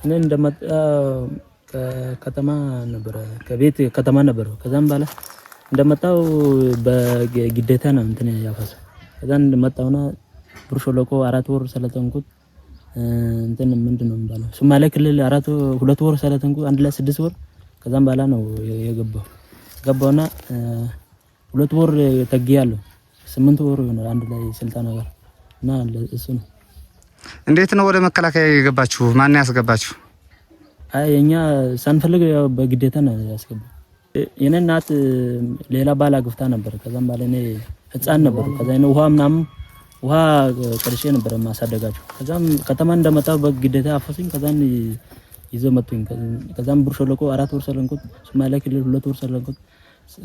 እኔ እንደመጣ ከተማ ነበር ከቤት ከተማ ነበር። ከዛም በኋላ እንደመጣው በግዴታ ነው እንትን ያፈሰ ከዛን እንደመጣውና ብር ሸለቆ 4 ወር ሰለጠንኩት። እንትን ምንድነው የሚባለው ሶማሌ ክልል 2 ወር ሰለጠንኩት። አንድ ላይ 6 ወር ከዛም በኋላ ነው ገባውና 2 ወር ተግያለሁ። 8 ወር ይሆናል አንድ ላይ ስልጣን ነገር እና እሱ ነው። እንዴት ነው ወደ መከላከያ የገባችሁ? ማን ያስገባችሁ? አይ እኛ ሳንፈልግ ያው በግዴታ ነው ያስገባው። የኔ እናት ሌላ ባል አግብታ ነበር። ከዛም በኋላ እኔ ህፃን ነበር። ከዛ ነው ውሃ ቀርሼ ነበር ማሳደጋቸው። ከዛም ከተማ እንደመጣው በግዴታ አፈሱኝ። ከዛን ይዘው መጡኝ። ከዛም ብር ሸለቆ 4 ወር ሰለንኩት። ሶማሌ ክልል 2 ወር ሰለንኩት።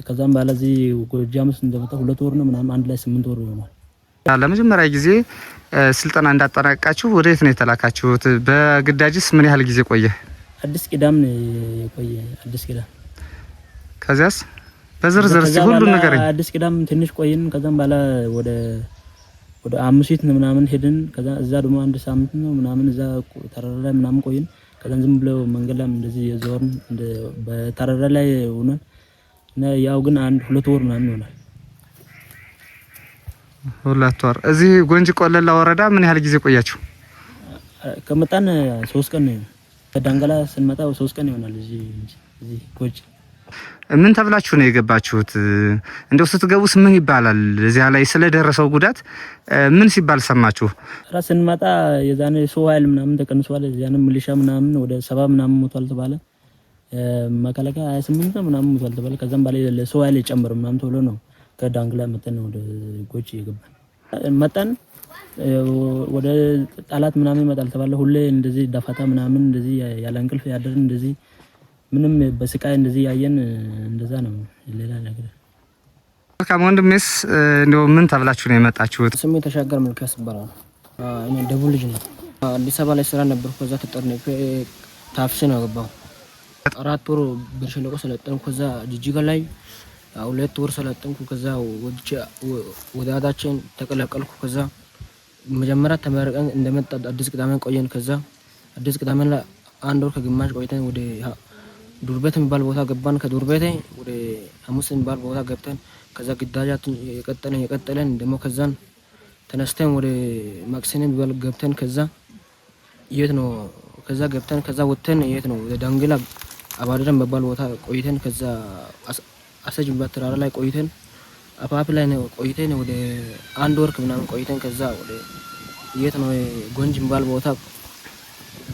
ከዛም በኋላ እዚህ ጎጃም ውስጥ እንደመጣው 2 ወር ነው ምናምን አንድ ላይ 8 ወር ይሆናል። ለመጀመሪያ ጊዜ ስልጠና እንዳጠናቀቃችሁ ወዴት ነው የተላካችሁት? በግዳጅስ ምን ያህል ጊዜ ቆየ? አዲስ ቂዳም የቆየ አዲስ ቂዳም። ከዛስ በዝርዝር ሁሉ ነገር አዲስ ቂዳም ትንሽ ቆይን። ከዛም በኋላ ወደ አምሲት ነው ምናምን ሄድን። ከዛ እዛ ደግሞ አንድ ሳምንት ነው ምናምን እዛ ተራራ ላይ ምናምን ቆይን። ከዛን ዝም ብለው መንገድ ላይ እንደዚህ የዞርን በተራራ ላይ ሆነን እና ያው ግን 2 ወር ምናምን ይሆናል። 2 ወር እዚህ ጎንጂ ቆለላ ወረዳ ምን ያህል ጊዜ ቆያችሁ? ከመጣን 3 ቀን ነው። ከዳንገላ ስንመጣ 3 ቀን ይሆናል። እዚህ ጎንጂ ምን ተብላችሁ ነው የገባችሁት? እንደው ስትገቡስ ምን ይባላል? እዚያ ላይ ስለደረሰው ጉዳት ምን ሲባል ሰማችሁ? ራስ ስንመጣ የዛኔ ሰው ኃይል ምናምን ተቀንሷል። የዛኔ ሚሊሻ ምናምን ወደ 70 ምናምን ሞቷል ተባለ። መከላከያ 28 ምናምን ሞቷል ተባለ። ከዛም በላይ ለሰው ኃይል ይጨምር ምናምን ተብሎ ነው ከዳንግላ መተን ወደ ጎጂ የገባን። መጣን ወደ ጣላት ምናምን ይመጣል ተባለ። ሁሌ እንደዚህ ዳፋታ ምናምን እንደዚህ ያለ እንቅልፍ ያደርን እንደዚህ ምንም በስቃይ እንደዚህ ያየን እንደዛ ነው። ሌላ ነገር ወንድሜስ እንደው ምን ተብላችሁ ነው የመጣችሁት? ስሜ ተሻገር መልካስ ይባላል። እኔ ደቡብ ልጅ ነኝ። አዲስ አበባ ላይ ስራ ነበርኩ። ከዛ ተጠርነኝ ታፍሽ ነው ገባው። 4 ወር ብር ሸለቆ ሰለጠንኩ። ከዛ ጅጅጋ ላይ 2 ወር ሰለጠንኩ። ከዛ ወደ አዳችን ተቀላቀልኩ። ከዛ መጀመሪያ ተመረቀን እንደመጣ አዲስ ቅዳሜ ቆየን። ከዛ አዲስ ቅዳሜ ላይ 1 ወር ከግማሽ ቆይተን ወደ ዱርቤት የሚባል ቦታ ገባን። ከዱርቤት ወደ ሐሙስ የሚባል ቦታ ገብተን ከዛ ግዳጃችን የቀጠለን ደግሞ ከዛን ተነስተን ወደ ማክሰኞ የሚባል ገብተን ከዛ የት ነው ከዛ ገብተን ከዛ ወጥተን የት ነው ወደ ዳንግላ አባደረን በባል ቦታ ቆይተን ከዛ አሰጅ በተራራ ላይ ቆይተን አፋፍ ላይ ነው ቆይተን ወደ 1 ወር ምናምን ቆይተን ከዛ ወደ የት ነው ጎንጅ የሚባል ቦታ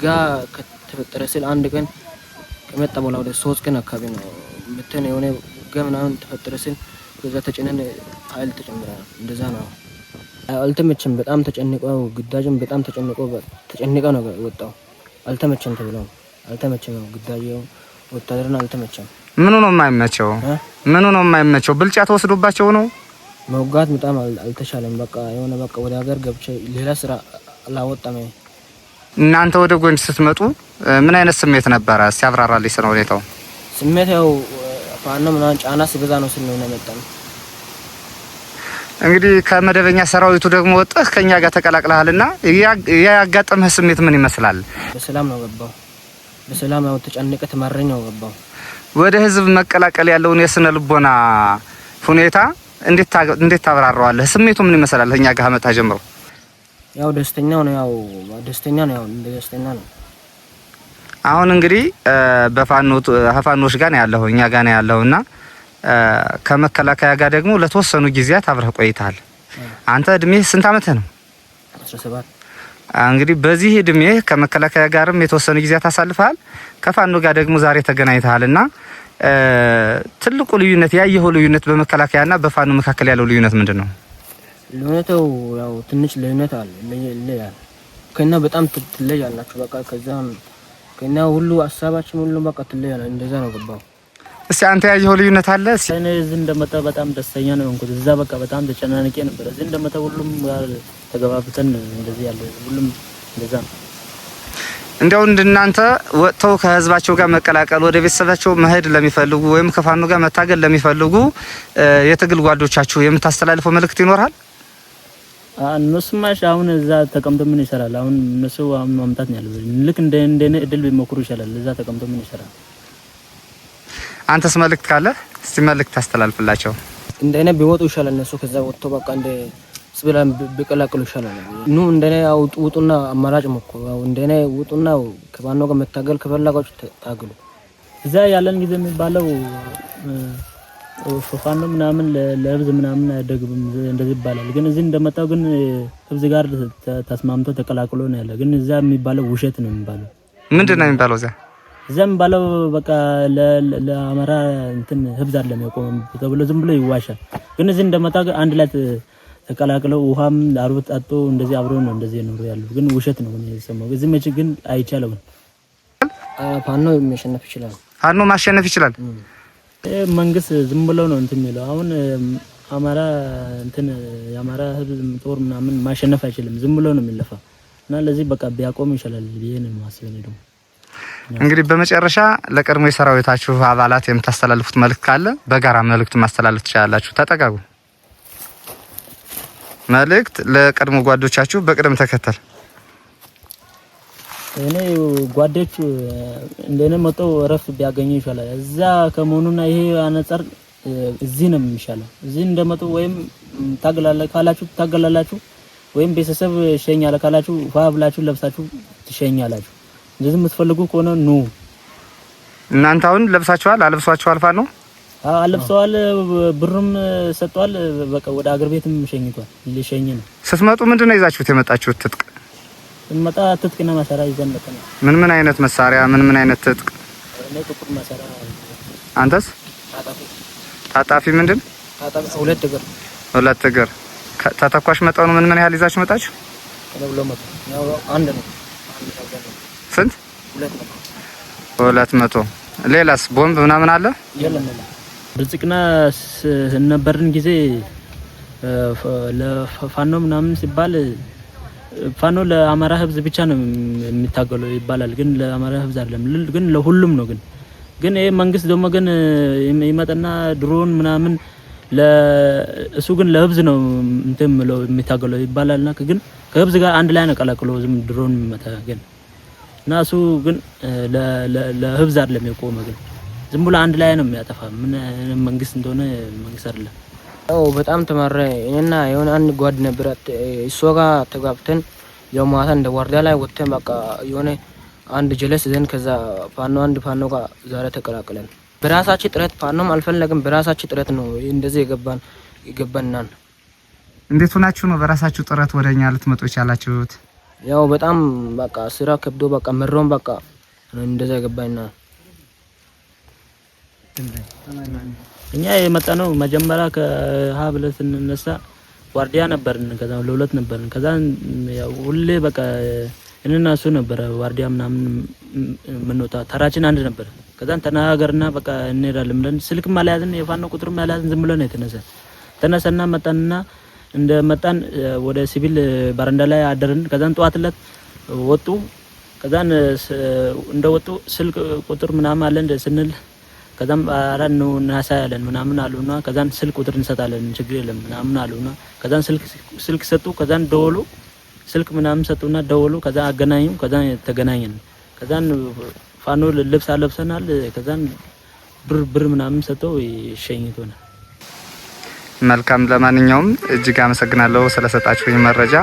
ከተፈጠረ ስል አንድ ቀን ከመጣ በኋላ ወደ 3 ቀን አካባቢ ነው መተን የሆነ ምናምን ተፈጠረ ስል ከዛ ተጨነን ኃይል ተጨምረናል። እንደዛ ነው። አልተመቸም። በጣም ተጨንቀው ግዳጅም በጣም ተጨንቀው ነው ወጣው። አልተመቸም ተብለው አልተመቸም ነው ግዳጅ ወታደርና አልተመቸም። ምኑ ነው የማይመቸው? ምኑ ነው የማይመቸው? ብልጫ ተወስዶባቸው ነው። መውጋት በጣም አልተሻለም። በቃ የሆነ በቃ ወደ ሀገር ገብቼ ሌላ ስራ አላወጣም። እናንተ ወደ ጎንጅ ስትመጡ ምን አይነት ስሜት ነበረ? ሲያብራራልኝ ስለ ሁኔታው። ስሜት ያው ፋኖ ምናምን ጫና ሲበዛ ነው ስል ነው የመጣው። እንግዲህ ከመደበኛ ሰራዊቱ ደግሞ ወጥህ ከኛ ጋር ተቀላቅለሃልና ያጋጠመህ ስሜት ምን ይመስላል? በሰላም ነው ገባው። በሰላም ነው ተጨንቀ ተማረኝ ነው ገባው። ወደ ህዝብ መቀላቀል ያለውን የስነ ልቦና ሁኔታ እንዴት ታብራራዋለህ? ስሜቱ ምን ይመስላል? ከኛ ጋር መጣ ጀምሮ ያው ደስተኛ ነው። ያው ደስተኛ ነው። አሁን እንግዲህ በፋኖች ጋር ነው ያለው፣ እኛ ጋር ነው ያለውና ከመከላከያ ጋር ደግሞ ለተወሰኑ ጊዜያት አብረህ ቆይተሃል። አንተ እድሜህ ስንት አመትህ ነው? 17። እንግዲህ በዚህ እድሜህ ከመከላከያ ጋርም የተወሰኑ ጊዜያት አሳልፈሃል፣ ከፋኖ ጋር ደግሞ ዛሬ ተገናኝተሃልና ትልቁ ልዩነት ያየኸው ልዩነት በመከላከያና በፋኖ መካከል ያለው ልዩነት ምንድነው? ልዩነቱ ያው ትንሽ ልዩነት አለ። ለያል ከና በጣም ትለያላችሁ። በቃ ከና ሁሉ ሀሳባችን ሁሉ በቃ ትለያለ። እንደዛ ነው ገባው። እስቲ አንተ ያየኸው ልዩነት አለ? እኔ እዚህ እንደመጣ በጣም ደስተኛ ነው እንኳን እዛ በቃ በጣም ተጨናንቄ ነበር። እዚህ እንደመጣ ሁሉም ጋር ተገባብተን እንደዚህ ያለ ሁሉም እንደዛ ነው። እንደው እናንተ ወጥተው ከህዝባቸው ጋር መቀላቀል ወደ ቤተሰባቸው መሄድ ለሚፈልጉ ወይም ከፋኖ ጋር መታገል ለሚፈልጉ የትግል ጓዶቻችሁ የምታስተላልፈው መልእክት ይኖራል? እነሱማሽ አሁን እዛ ተቀምጦ ምን ይሰራል? አሁን እነሱ አሁን ማምጣት ነው ያለው። ልክ እንደኔ እድል ቢሞክሩ ይሻላል። እዛ ተቀምጦ ምን ይሰራል? አንተስ መልእክት ካለ እስቲ መልእክት ታስተላልፍላቸው። እንደኔ ቢወጡ ይሻላል። እነሱ ከዛ ወጥቶ በቃ እንደ ስብላን ቢቀላቅሉ ይሻላል። ኑ እንደኔ ውጡና አማራጭ ሞክሩ። እንደኔ ውጡና ከፋኖ ጋር መታገል ከፈለጋችሁ ታገሉ። እዛ ያለን ጊዜ የሚባለው ፋኖ ምናምን ለህብዝ ምናምን አይደግም እንደዚህ ይባላል። ግን እዚህ እንደመጣው ግን ህብዝ ጋር ተስማምቶ ተቀላቅሎ ነው ያለ። ግን እዛ የሚባለው ውሸት ነው የሚባለው። ምንድነው የሚባለው? እዛ የሚባለው በቃ ለአማራ እንትን ህብዝ አይደለም የቆመ ተብሎ ዝም ብሎ ይዋሻል። ግን እዚህ እንደመጣው ግን አንድ ላይ ተቀላቅለው ውሃም አርቦት አጥቶ እንደዚህ አብሮ ነው እንደዚህ ነው ያለው። ግን ውሸት ነው የሰማው። እዚህ መቼ ግን አይቻለው። ፋኖ ማሸነፍ ይችላል። ፋኖ ማሸነፍ ይችላል። መንግስት ዝም ብሎ ነው እንትን የሚለው። አሁን አማራ እንትን የአማራ ህዝብ ጦር ምናምን ማሸነፍ አይችልም። ዝም ብሎ ነው የሚለፋው እና ለዚህ በቃ ቢያቆም ይችላል ብዬ ነው የማስበው ነው። እንግዲህ በመጨረሻ ለቀድሞ የሰራዊታችሁ አባላት የምታስተላልፉት መልእክት ካለ በጋራ መልእክት ማስተላለፍ ትችላላችሁ። ተጠጋጉ። መልእክት ለቀድሞ ጓዶቻችሁ በቅደም ተከተል። እኔ ጓዶች እንደኔ መጥተው እረፍት ቢያገኙ ይሻላል። እዛ ከመሆኑና ይሄ አንፃር እዚህ ነው የሚሻለው። እዚህ እንደመጡ ወይም ታገላላችሁ ወይም ቤተሰብ ሸኛለ ካላችሁ ፋብላችሁ ለብሳችሁ ትሸኛላችሁ። እንደዚህ የምትፈልጉ ከሆነ ኑ። እናንተ አሁን ለብሳችኋል፣ አለብሷችኋል። ፋኖ አለብሰዋል፣ ብሩም ሰጥቷል። በቃ ወደ አገር ቤትም ሸኝቷል። ሊሸኝ ነው። ስትመጡ ምንድነው ይዛችሁት የመጣችሁት ትጥቅ? እንመጣ ትጥቅና መሳሪያ ይዘን መጣን። ምን አይነት መሳሪያ? ምን አይነት ትጥቅ? እኔ ጥቁር መሳሪያ። አንተስ? ታጣፊ ምንድን? ታጣፊ ሁለት እግር። ተተኳሽ መጠኑ ምን ያህል ይዛችሁ መጣችሁ? ያው አንድ ነው። ስንት? 200። ሌላስ ቦምብ ምናምን አለ? የለም። ብልጽግና ነበርን ጊዜ ለፋኖ ምናምን ሲባል ፋኖ ለአማራ ህዝብ ብቻ ነው የሚታገለው ይባላል። ግን ለአማራ ህዝብ አይደለም፣ ግን ለሁሉም ነው። ግን ይሄ መንግስት ደግሞ ግን ይመጣና ድሮን ምናምን እሱ ግን ለህዝብ ነው እንትን ብለው የሚታገለው ይባላልና ግን ከህዝብ ጋር አንድ ላይ ነው ቀላቅሎ ዝም ድሮን የሚመታ ግን እና እሱ ግን ለህዝብ አይደለም የቆመ ግን ዝም ብሎ አንድ ላይ ነው የሚያጠፋ። ምን መንግስት እንደሆነ መንግስት አይደለም። በጣም ተማረ። እኔና የሆነ አንድ ጓድ ነበር እሱ ጋር ተጋብተን ያው ማታ እንደ ዋርዳ ላይ ወጥተን በቃ የሆነ አንድ ጀለስ ዘን ከዛ አንድ ፋኖ ጋር ዛሬ ተቀላቅለን በራሳችን ጥረት ፋኖም አልፈለግም። በራሳችን ጥረት ነው እንደዚህ ይገባናል። እንዴት ሆናችሁ ነው በራሳችሁ ጥረት ወደኛ ልትመጡ ይቻላችሁት? ያው በጣም በቃ ስራ ከብዶ በቃ መሮም በቃ እንደዛ ይገባና እኛ የመጣነው መጀመሪያ ከሀብለ ስንነሳ ዋርዲያ ነበርን። ከዛ ለሁለት ነበርን። ከዛ ያው ሁሌ በቃ እነና እሱ ነበር ዋርዲያ ምናምን ምንወጣ ተራችን አንድ ነበር። ከዛን ተናገርና በቃ እንሄዳለን ብለን ስልክም አልያዝን የፋኖ ቁጥርም አልያዝን ዝም ብለን ተነሰና መጣንና እንደ መጣን ወደ ሲቪል ባረንዳ ላይ አደርን። ከዛን ጠዋትለት ወጡ። ከዛን እንደወጡ ስልክ ቁጥር ምናምን አለ እንደ ስንል ከዛም አራን ነው እናሳያለን ምናምን አሉና ከዛን ስልክ ቁጥር እንሰጣለን ችግር የለም ምናምን አሉና ከዛን ስልክ ሰጡ። ከዛን ደወሉ ስልክ ምናምን ሰጡና ደወሉ። ከዛ አገናኙ። ከዛን ተገናኘን። ከዛን ፋኖ ልብስ አለብሰናል። ከዛን ብር ምናምን ሰጠው ይሸኝቶናል። መልካም። ለማንኛውም እጅግ አመሰግናለሁ ስለሰጣችሁኝ መረጃ።